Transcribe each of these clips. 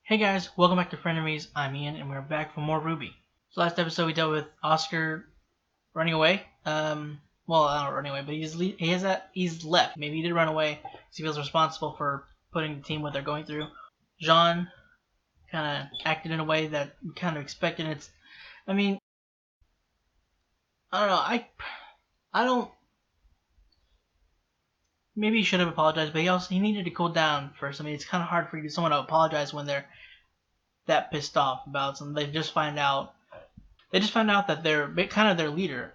Hey guys, welcome back to Frenemies. I'm Ian, and we're back for more RWBY. So last episode we dealt with Oscar running away. Well, not running away, but he's left. Maybe he did run away because he feels responsible for putting the team what they're going through. Jaune kind of acted in a way that we kind of expected. I don't know. I don't. Maybe he should have apologized, but he needed to cool down first. I mean, it's kind of hard for someone to apologize when they're that pissed off about something. They just found out that they're kind of their leader,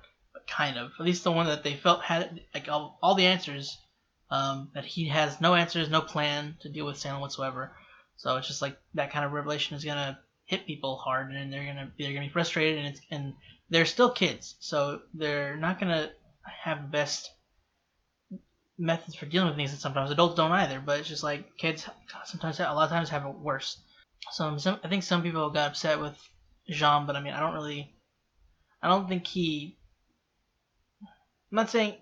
at least the one that they felt had like all the answers. That he has no answers, no plan to deal with Salem whatsoever. So it's just like that kind of revelation is gonna hit people hard, and they're gonna be frustrated, and they're still kids, so they're not gonna have the best methods for dealing with things, and sometimes adults don't either. But it's just like kids sometimes, a lot of times, have it worse. So I think some people got upset with Jaune, but I mean, I don't think he. I'm not saying.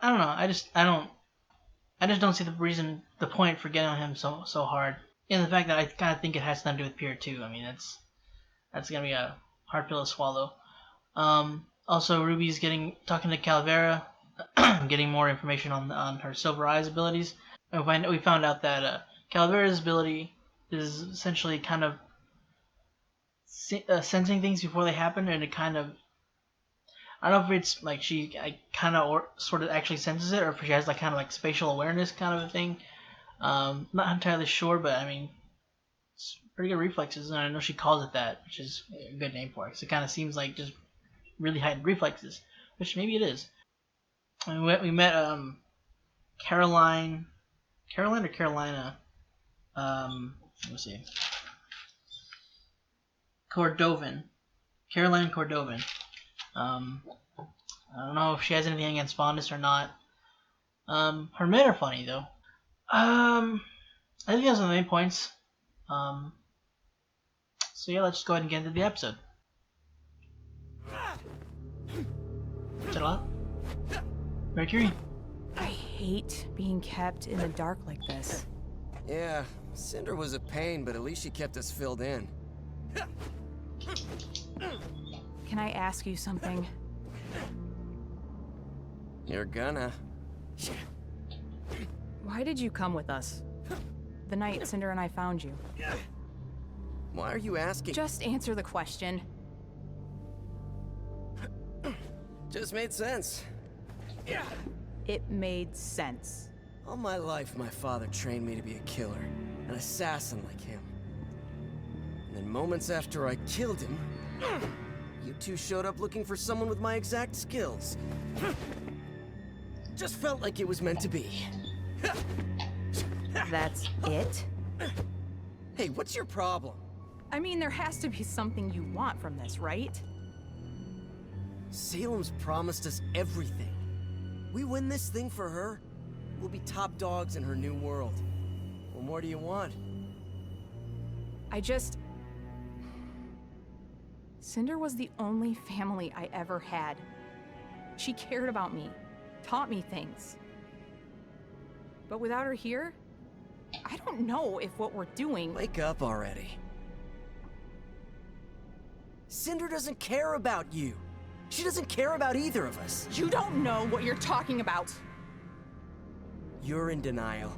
I don't know. I just don't see the point for getting on him so hard. And the fact that I kind of think it has something to do with Pyrrha too. I mean, that's gonna be a hard pill to swallow. Also, Ruby's talking to Calavera, getting more information on her Silver Eyes abilities. And we found out that Calavera's ability is essentially kind of sensing things before they happen, and it kind of, I don't know if it's like she kind of sort of actually senses it, or if she has like kind of like spatial awareness kind of a thing. Not entirely sure, but I mean, it's pretty good reflexes, and I know she calls it that, which is a good name for it. So it kind of seems like just really heightened reflexes, which maybe it is. And we met Caroline or Carolina. Let me see. Caroline Cordovan. I don't know if she has anything against fondness or not. Her men are funny though. I think those are the main points. So yeah, let's just go ahead and get into the episode. Is that a lot? Mercury? I hate being kept in the dark like this. Yeah, Cinder was a pain, but at least she kept us filled in. Can I ask you something? You're gonna. Why did you come with us? The night Cinder and I found you. Why are you asking? Just answer the question. Just made sense. It made sense. All my life, my father trained me to be a killer, an assassin like him. And then moments after I killed him, you two showed up looking for someone with my exact skills. Just felt like it was meant to be. That's it? Hey, what's your problem? I mean, there has to be something you want from this, right? Salem's promised us everything. We win this thing for her, we'll be top dogs in her new world. What more do you want? Cinder was the only family I ever had. She cared about me, taught me things. But without her here, I don't know if what we're doing... Wake up already. Cinder doesn't care about you. She doesn't care about either of us. You don't know what you're talking about. You're in denial.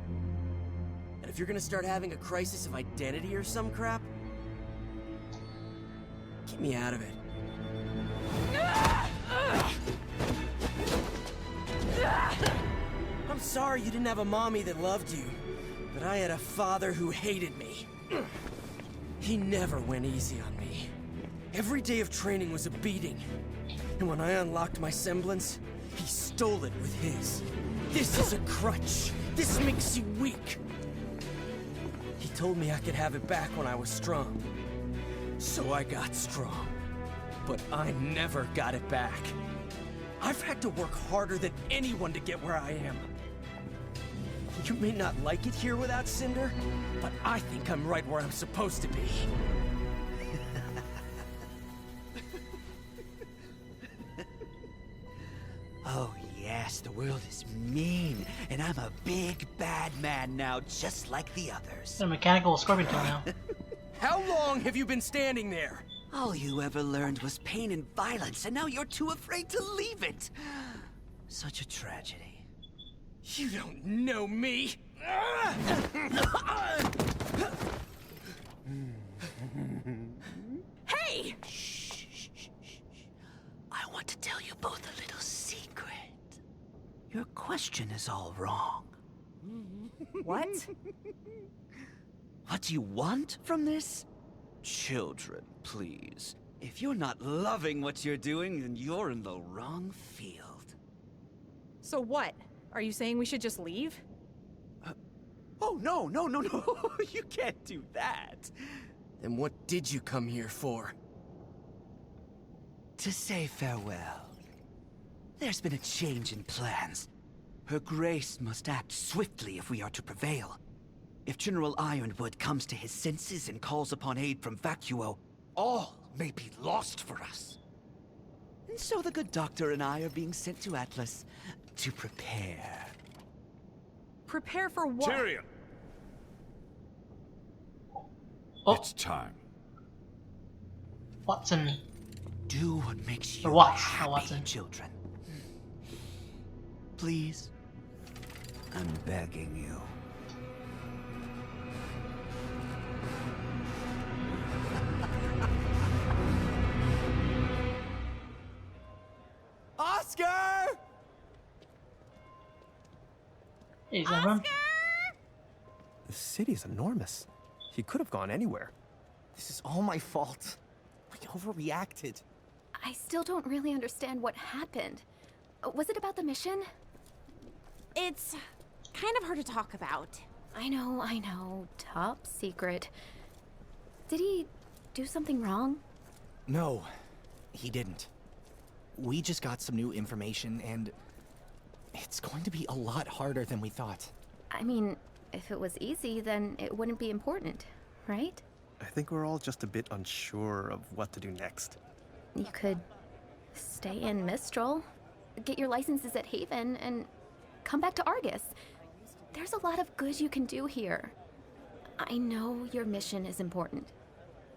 And if you're gonna start having a crisis of identity or some crap, get me out of it. I'm sorry you didn't have a mommy that loved you, but I had a father who hated me. He never went easy on me. Every day of training was a beating. And when I unlocked my semblance, he stole it with his. This is a crutch. This makes you weak. He told me I could have it back when I was strong. So I got strong. But I never got it back. I've had to work harder than anyone to get where I am. You may not like it here without Cinder, but I think I'm right where I'm supposed to be. Oh yes, the world is mean, and I'm a big bad man now, just like the others. It's a mechanical scorpion tail now. How long have you been standing there? All you ever learned was pain and violence, and now you're too afraid to leave it. Such a tragedy. You don't know me. Hey! Shh, shh, shh, shh. I want to tell you both a little secret. Your question is all wrong. What? What do you want from this? Children, please. If you're not loving what you're doing, then you're in the wrong field. So what? Are you saying we should just leave? Oh, no. You can't do that. Then what did you come here for? To say farewell. There's been a change in plans. Her Grace must act swiftly if we are to prevail. If General Ironwood comes to his senses and calls upon aid from Vacuo, all may be lost for us. And so the good doctor and I are being sent to Atlas to prepare. Prepare for what? Tyrion! Oh. It's time. Watson. Do what makes you Or Watts, not happy, Watson. children. Please. I'm begging you. Oscar! Hey, he's gonna run. The city's enormous. He could have gone anywhere. This is all my fault. I overreacted. I still don't really understand what happened. Was it about the mission? It's kind of hard to talk about. I know. Top secret. Did he do something wrong? No, he didn't. We just got some new information, and it's going to be a lot harder than we thought. I mean, if it was easy, then it wouldn't be important, right? I think we're all just a bit unsure of what to do next. You could stay in Mistral, get your licenses at Haven, and come back to Argus. There's a lot of good you can do here. I know your mission is important,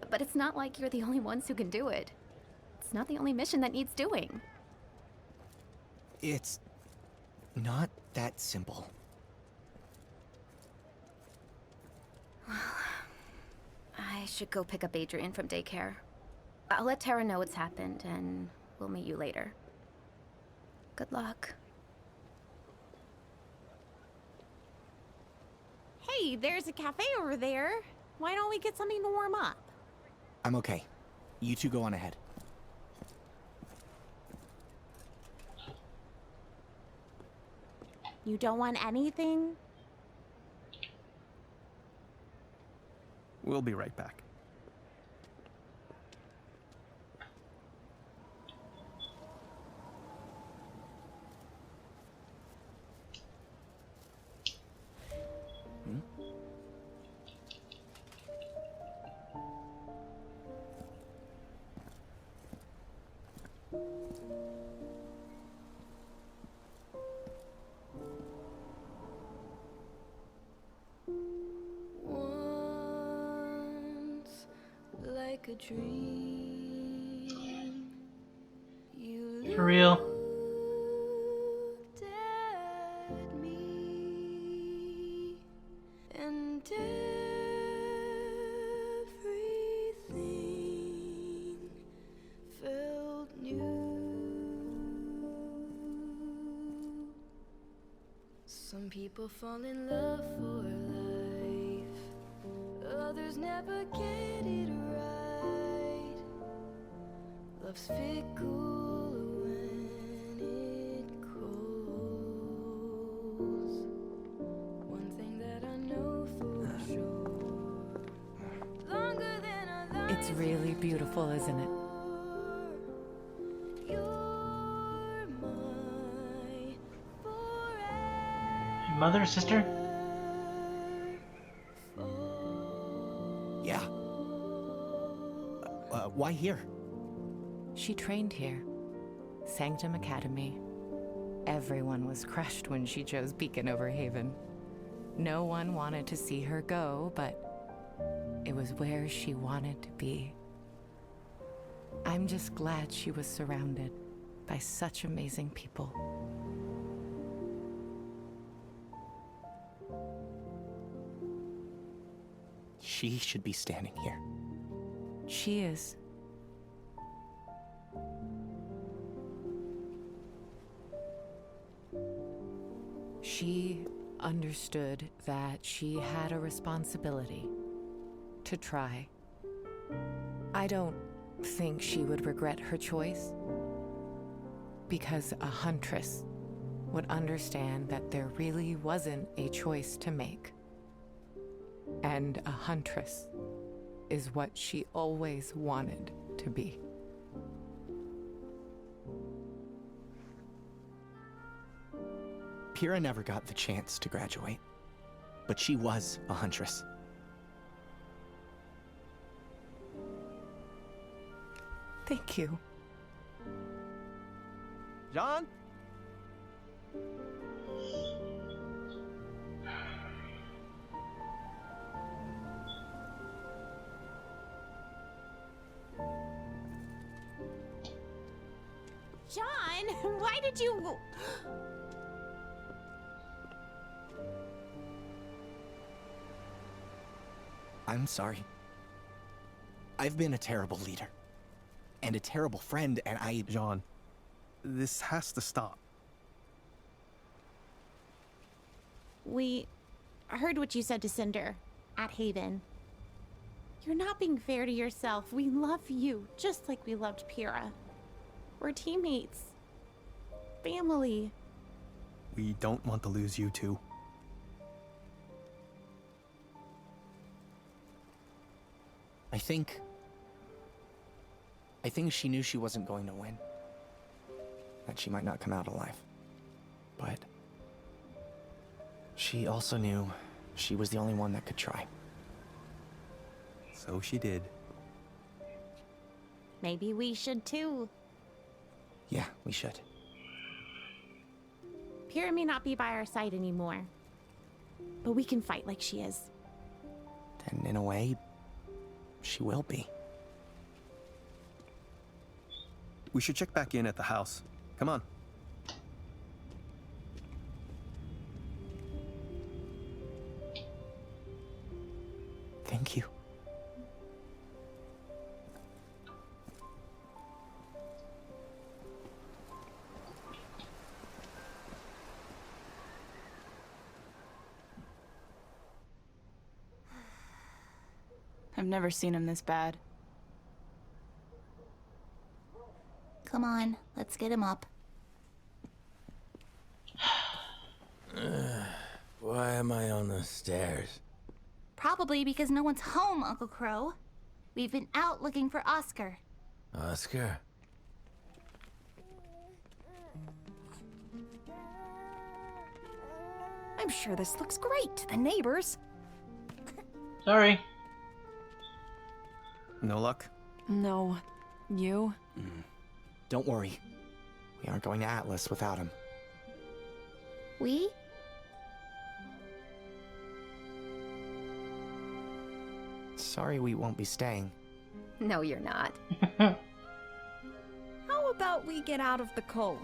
but it's not like you're the only ones who can do it. It's not the only mission that needs doing. It's not that simple. I should go pick up Adrian from daycare. I'll let Tara know what's happened, and we'll meet you later. Good luck. Hey, there's a cafe over there. Why don't we get something to warm up? I'm okay. You two go on ahead. You don't want anything? We'll be right back. Once, like a dream, you For real. looked at me, and everything felt new. Some people fall in love for life, others never get it right. Love's fickle when it calls. One thing that I know for sure, longer than our lives. It's really beautiful, isn't it? You're my forever. Mother, sister? Yeah. Why here? She trained here. Sanctum Academy. Everyone was crushed when she chose Beacon over Haven. No one wanted to see her go, but It was where she wanted to be. I'm just glad she was surrounded by such amazing people. She should be standing here. She is. She understood that she had a responsibility to try. I don't think she would regret her choice, because a huntress would understand that there really wasn't a choice to make. And a huntress is what she always wanted to be. Pyrrha never got the chance to graduate, but she was a huntress. Thank you. Jaune? John, why did you... I'm sorry. I've been a terrible leader. And a terrible friend, and Jaune, this has to stop. We heard what you said to Cinder at Haven. You're not being fair to yourself. We love you, just like we loved Pyrrha. We're teammates. Family. We don't want to lose you two. I think she knew she wasn't going to win. That she might not come out alive. But she also knew she was the only one that could try. So she did. Maybe we should too. Yeah, we should. Pyrrha may not be by our side anymore, but we can fight like she is. And in a way, she will be. We should check back in at the house. Come on. Thank you. I've never seen him this bad. Come on, let's get him up. Why am I on the stairs? Probably because no one's home, Uncle Crow. We've been out looking for Oscar. Oscar? I'm sure this looks great to the neighbors. Sorry. No luck? No. You? Don't worry. We aren't going to Atlas without him. We? Sorry we won't be staying. No, you're not. How about we get out of the cold?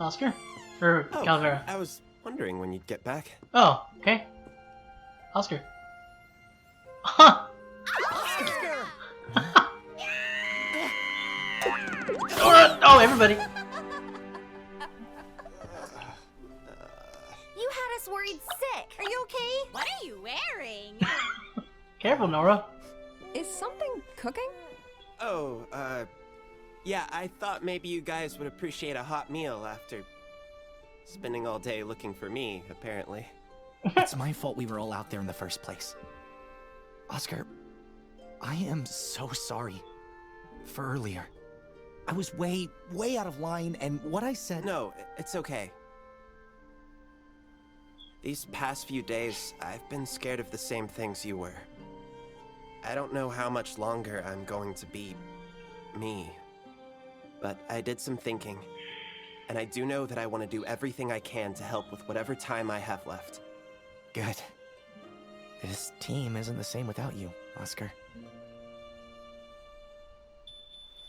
Oscar? Or Calvera? I was wondering when you'd get back. Oh, okay. Oscar. Huh! Oh, everybody. You had us worried sick. Are you okay? What are you wearing? Careful, Nora. Is something cooking? Oh, yeah, I thought maybe you guys would appreciate a hot meal after spending all day looking for me, apparently. It's my fault we were all out there in the first place. Oscar, I am so sorry for earlier. I was way out of line, and what I said... No, it's okay. These past few days, I've been scared of the same things you were. I don't know how much longer I'm going to be me. But I did some thinking, and I do know that I want to do everything I can to help with whatever time I have left. Good. This team isn't the same without you, Oscar.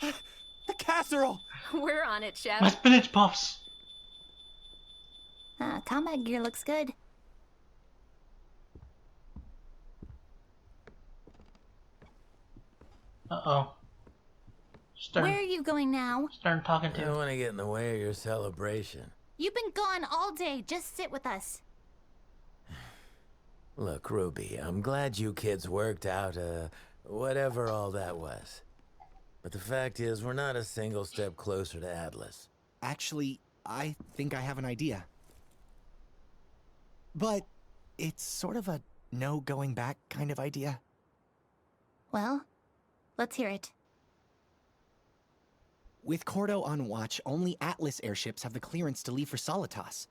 The casserole! We're on it, Chef. My spinach puffs. Combat gear looks good. Uh-oh. Where are you going now? Starting talking I to. don't want to get in the way of your celebration. You've been gone all day. Just sit with us. Look, Ruby, I'm glad you kids worked out, whatever all that was. But the fact is, we're not a single step closer to Atlas. Actually, I think I have an idea. But it's sort of a no going back kind of idea. Well, let's hear it. With Cordo on watch, only Atlas airships have the clearance to leave for Solitas.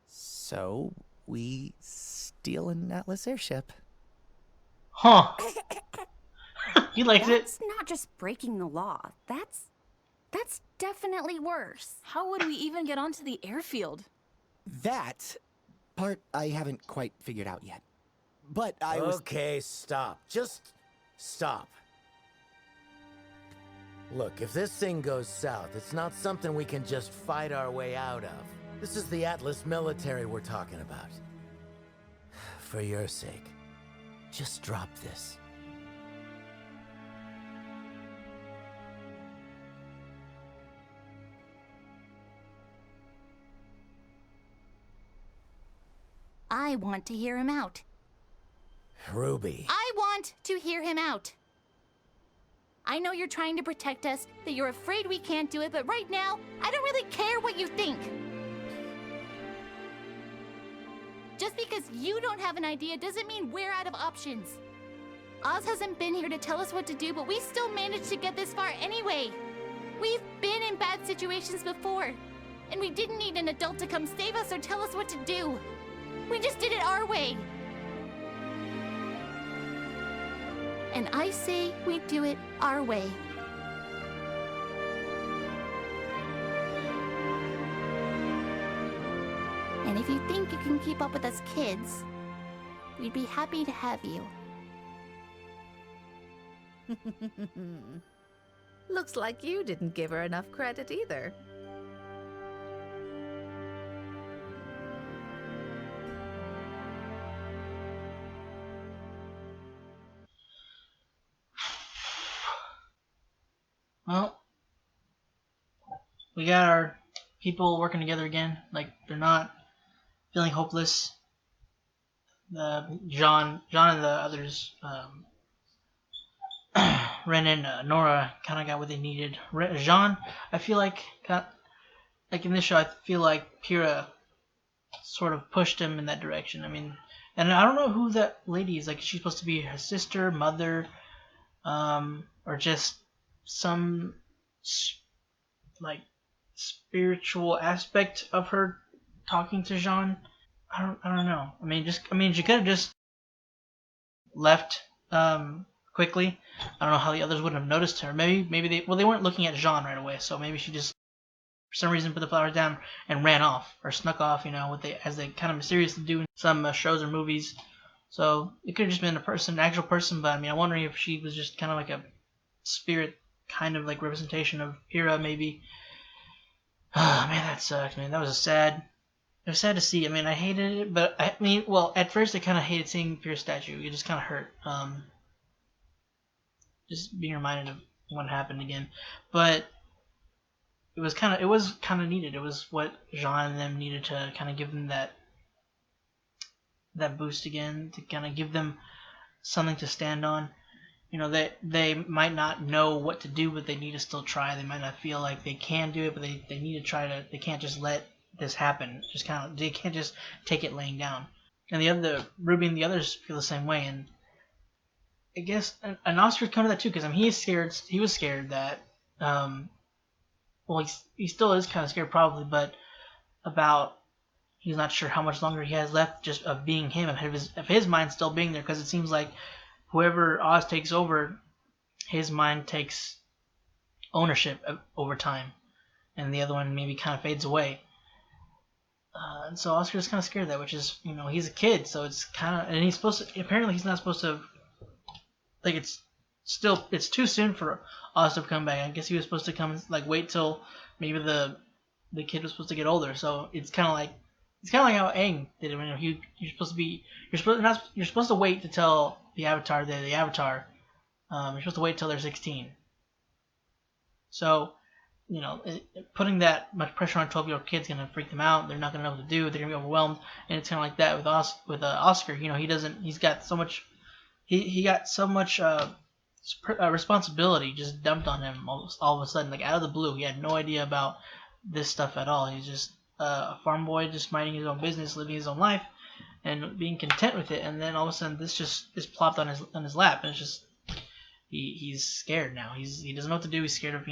So, we steal an Atlas airship. Huh. He likes it. That's not just breaking the law. That's definitely worse. How would we even get onto the airfield? That part I haven't quite figured out yet. But I was... Okay, stop. Just stop. Look, if this thing goes south, it's not something we can just fight our way out of. This is the Atlas military we're talking about. For your sake, just drop this. I want to hear him out. Ruby. I want to hear him out. I know you're trying to protect us, that you're afraid we can't do it, but right now, I don't really care what you think. Just because you don't have an idea doesn't mean we're out of options. Oz hasn't been here to tell us what to do, but we still managed to get this far anyway. We've been in bad situations before, and we didn't need an adult to come save us or tell us what to do. We just did it our way. And I say we do it our way. And if you think you can keep up with us kids, we'd be happy to have you. Looks like you didn't give her enough credit either. Well, we got our people working together again. Like, they're not feeling hopeless. Jaune and the others, Ren and Nora kind of got what they needed. Jaune, I feel like in this show, I feel like Pyrrha sort of pushed him in that direction. I mean, and I don't know who that lady is. Like, is she supposed to be her sister, mother, or just some like spiritual aspect of her talking to Jaune? I don't know. I mean, she could have just left quickly. I don't know how the others wouldn't have noticed her. Maybe they weren't looking at Jaune right away, so maybe she just for some reason put the flowers down and ran off or snuck off. You know, as they kind of mysteriously do in some shows or movies. So it could have just been an actual person. But I mean, I'm wondering if she was just kind of like a spirit, kind of like representation of Pyrrha, maybe. Oh man, that sucked, man. It was sad to see. I mean, I hated it, but at first I kind of hated seeing Pyrrha's statue. It just kind of hurt. Just being reminded of what happened again. But it was kind of needed. It was what Jaune and them needed to kind of give them that boost again, to kind of give them something to stand on. You know, they might not know what to do, but they need to still try. They might not feel like they can do it, but they need to try to. They can't just let this happen. They can't just take it laying down. And RWBY and the others feel the same way. And I guess an Oscar's come to that too, because I mean, he was scared that he still is kind of scared probably, but about he's not sure how much longer he has left just of being him, of his mind still being there, because it seems like whoever Oz takes over, his mind takes ownership over time, and the other one maybe kind of fades away. And so Oscar's kind of scared of that, which is, he's a kid, so it's kind of, and he's supposed to, apparently he's not supposed to, like, it's too soon for Oscar to come back. I guess he was supposed to come, like, wait till maybe the kid was supposed to get older. So it's kind of like how Aang did it. When you're supposed to wait to tell the Avatar they're the Avatar. You're supposed to wait till they're 16. So, putting that much pressure on a 12-year-old kid's gonna freak them out. They're not gonna know what to do. They're gonna be overwhelmed, and it's kind of like that with Oscar. He's got so much. He got so much responsibility just dumped on him all of a sudden, like out of the blue. He had no idea about this stuff at all. He's just a farm boy, just minding his own business, living his own life, and being content with it. And then all of a sudden, this just is plopped on his lap, and it's just he's scared now. He doesn't know what to do. He's scared of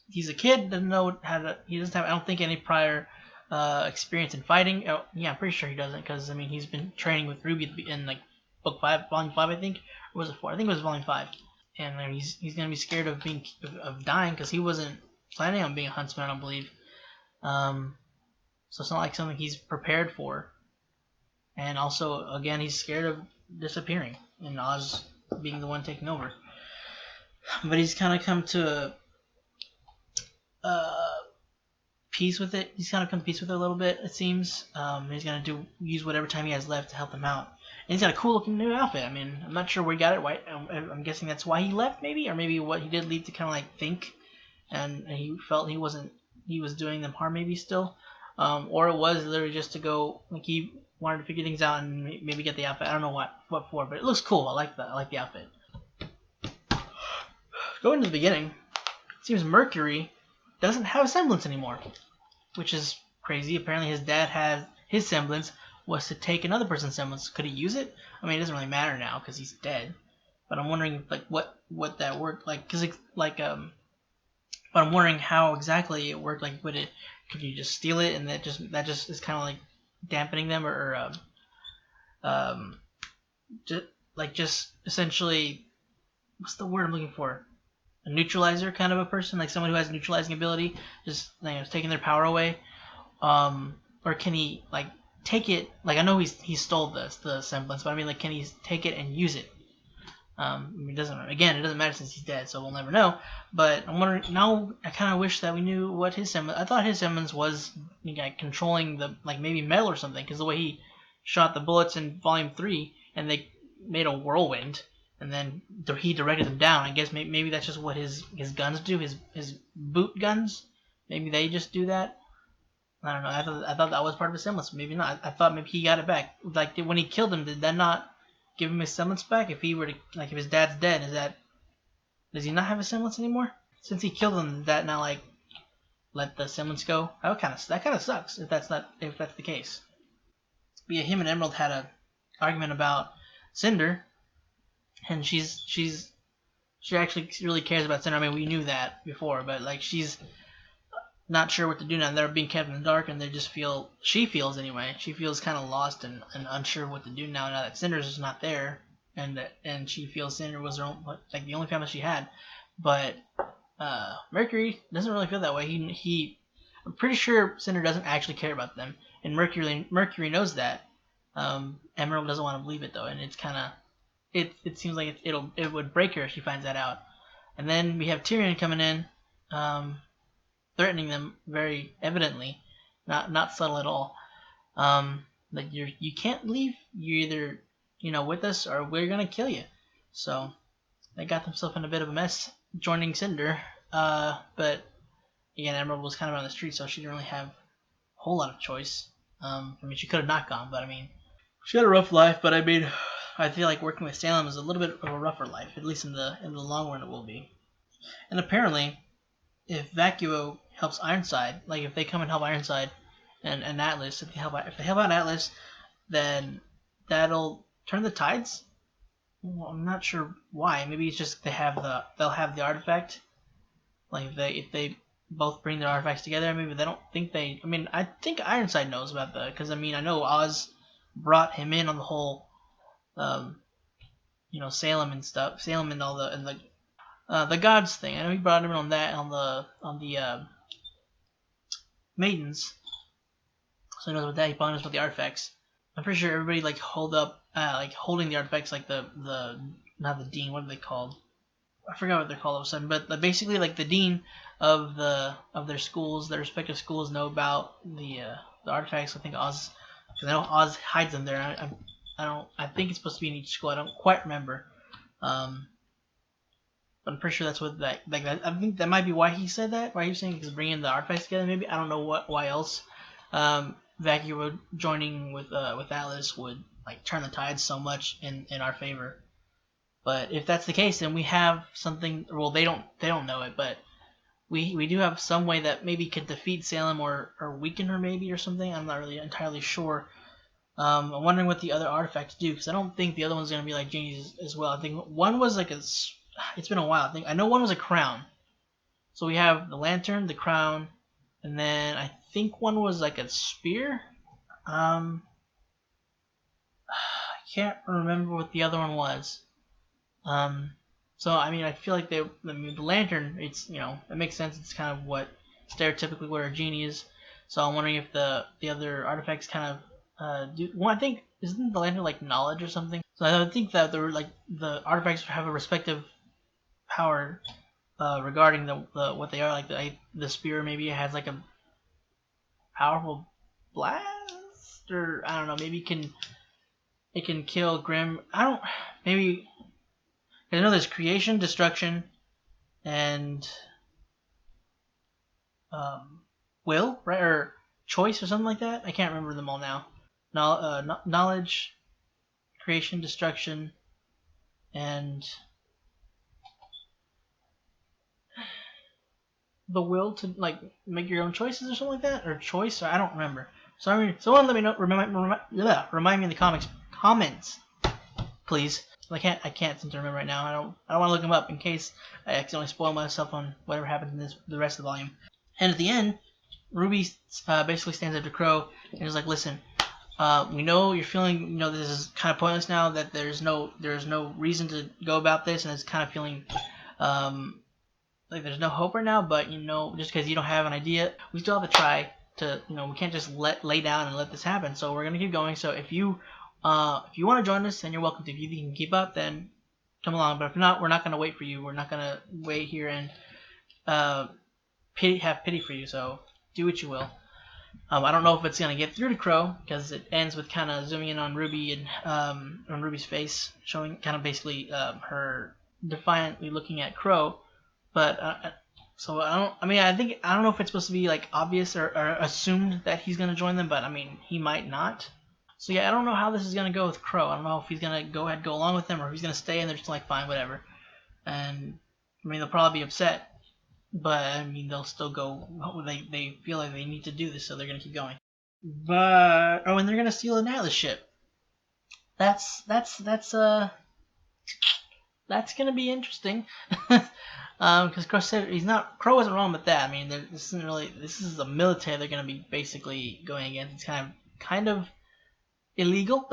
He's a kid, doesn't know how to. He doesn't have, I don't think, any prior experience in fighting. Oh, yeah, I'm pretty sure he doesn't, because he's been training with RWBY in like book 5, volume 5, I think, or was it 4? I think it was volume 5. And he's gonna be scared of dying, because he wasn't planning on being a huntsman, I don't believe. So it's not like something he's prepared for. And also, again, he's scared of disappearing and Oz being the one taking over. But he's kind of come to peace with it. He's kind of come to peace with it a little bit, it seems. He's gonna use whatever time he has left to help them out. And he's got a cool looking new outfit. I'm not sure where he got it. Why? I'm guessing that's why he left, maybe, or maybe what he did leave to kind of like think, and he felt he was doing them harm, maybe still, or it was literally just to go, like, he wanted to figure things out and maybe get the outfit. I don't know what for, but it looks cool. I like the outfit. Going to the beginning, it seems Mercury doesn't have a semblance anymore, which is crazy. Apparently his dad had his semblance was to take another person's semblance. Could he use it? It doesn't really matter now because he's dead. But I'm wondering like what that worked like, because but I'm wondering how exactly it worked. Like, could you just steal it and that just is kind of like dampening them, or just essentially, what's the word I'm looking for? A neutralizer kind of a person, like someone who has neutralizing ability, just taking their power away, or can he like take it? Like, I know he stole the semblance, but like, can he take it and use it? It doesn't matter since he's dead, so we'll never know. But I'm wondering now. I kind of wish that we knew what his semblance. I thought his semblance was controlling the maybe metal or something, because the way he shot the bullets in Volume 3 and they made a whirlwind. And then he directed them down. I guess maybe that's just what his guns do. His boot guns. Maybe they just do that. I don't know. I thought that was part of his semblance. Maybe not. I thought maybe he got it back. Like, when he killed him, did that not give him his semblance back? If he were to, if his dad's dead, does he not have a semblance anymore? Since he killed him, did that not let the semblance go? That kind of sucks if that's the case. But yeah, him and Emerald had a argument about Cinder. And she actually really cares about Cinder. We knew that before, but she's not sure what to do now. They're being kept in the dark, and she feels kind of lost and unsure what to do now that Cinder's is not there, and she feels Cinder was her own, the only family she had. But Mercury doesn't really feel that way. I'm pretty sure Cinder doesn't actually care about them, and Mercury knows that. Emerald doesn't want to believe it though, and it's kind of. It seems like it would break her if she finds that out. And then we have Tyrion coming in, threatening them very evidently, not subtle at all. Like, you can't leave. You're either with us or we're gonna kill you. So they got themselves in a bit of a mess joining Cinder. But again, Emerald was kind of on the street, so she didn't really have a whole lot of choice. She could have not gone, but she had a rough life. But I feel like working with Salem is a little bit of a rougher life, at least in the long run it will be. And apparently, if Vacuo helps Ironside, like if they come and help Ironside and Atlas, if they help out Atlas, then that'll turn the tides. Well, I'm not sure why. Maybe it's just they'll have the artifact. Like if they both bring their artifacts together, maybe they don't think they. I think Ironside knows about that, because I know Oz brought him in on the whole. Salem and stuff, Salem and all the gods thing. I know he brought him in on that, on the maidens. So he knows about that. He probably knows about the artifacts. I'm pretty sure everybody like holding the artifacts, like the not the dean. What are they called? I forgot what they're called all of a sudden. But basically, like the dean of their schools, their respective schools, know about the artifacts. I think Oz, because I know Oz hides them there. I think it's supposed to be in each school. I don't quite remember. But I'm pretty sure that's what that. I think that might be why he said that. Why he was saying because bringing the artifacts together. Maybe I don't know why else. Vacuum joining with Alice would like turn the tide so much in our favor. But if that's the case, then we have something. Well, they don't know it, but we do have some way that maybe could defeat Salem or weaken her maybe or something. I'm not really entirely sure. I'm wondering what the other artifacts do, because I don't think the other one's gonna be like Janie's as well. I think one was like it's been a while. I know one was a crown. So we have the lantern, the crown, and then I think one was like a spear. I can't remember what the other one was. So I mean, I feel like the lantern, it's, you know, it makes sense. It's kind of what stereotypically what a genie is. So I'm wondering if the other artifacts kind of do. Well, I think isn't the lantern like knowledge or something? So I would think that the artifacts have a respective power regarding what they are. Like the spear maybe it has like a powerful blast, or I don't know. Maybe it can kill Grim. Maybe. I know there's creation, destruction, and will, right, or choice or something like that. I can't remember them all now. Knowledge, creation, destruction, and the will to like make your own choices or something like that, or choice. Or I don't remember. Sorry, someone let me know. Remind me in the comments, please. I can't seem to remember right now. I don't want to look them up in case I accidentally spoil myself on whatever happens in the rest of the volume. And at the end, RWBY basically stands up to Crow and is like, "Listen, we know you're feeling, you know, this is kind of pointless now. That there's no reason to go about this, and it's kind of feeling like there's no hope right now. But you know, just because you don't have an idea, we still have to try to. You know, we can't just lay down and let this happen. So we're gonna keep going. So if you want to join us, then you're welcome to. If you can keep up, then come along. But if not, we're not going to wait for you. We're not going to wait here and have pity for you. So do what you will. I don't know if it's going to get through to Crow, because it ends with kind of zooming in on RWBY and on RWBY's face, showing kind of basically her defiantly looking at Crow. But so I don't know if it's supposed to be like obvious or assumed that he's going to join them, but I mean, he might not. So yeah, I don't know how this is going to go with Crow. I don't know if he's going to go along with them, or if he's going to stay and they're just like, fine, whatever. And I mean, they'll probably be upset, but I mean, they'll still go. They feel like they need to do this, so they're going to keep going. But and they're going to steal an Atlas ship. That's going to be interesting. Because Crow said Crow wasn't wrong with that. I mean, this is a military they're going to be basically going against. It's kind of illegal.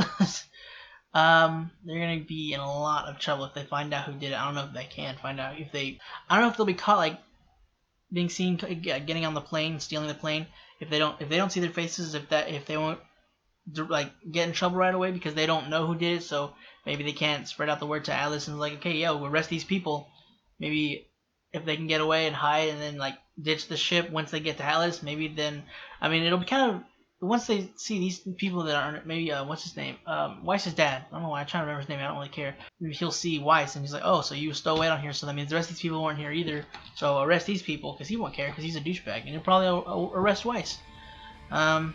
They're gonna be in a lot of trouble if they find out who did it. I don't know if they can find out. I don't know if they'll be caught like being seen getting on the plane, stealing the plane. If they don't see their faces, if they won't like get in trouble right away because they don't know who did it. So maybe they can't spread out the word to Alice and like, okay, we'll arrest these people. Maybe if they can get away and hide and then like ditch the ship once they get to Alice, maybe then it'll be kind of. Once they see these people that aren't, maybe, what's his name? Weiss's dad. I don't know why. I'm trying to remember his name. I don't really care. Maybe he'll see Weiss and he's like, oh, so you stole away on here, so that means the rest of these people weren't here either. So arrest these people, because he won't care, because he's a douchebag. And he'll probably arrest Weiss. But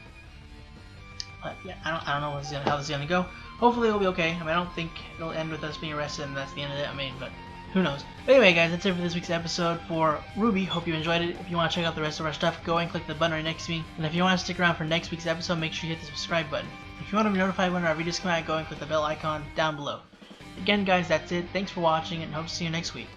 yeah, I don't know how this is going to go. Hopefully it'll be okay. I don't think it'll end with us being arrested and that's the end of it. But who knows? But anyway, guys, that's it for this week's episode for RWBY. Hope you enjoyed it. If you want to check out the rest of our stuff, go and click the button right next to me. And if you want to stick around for next week's episode, make sure you hit the subscribe button. If you want to be notified when our videos come out, go and click the bell icon down below. Again, guys, that's it. Thanks for watching, and hope to see you next week.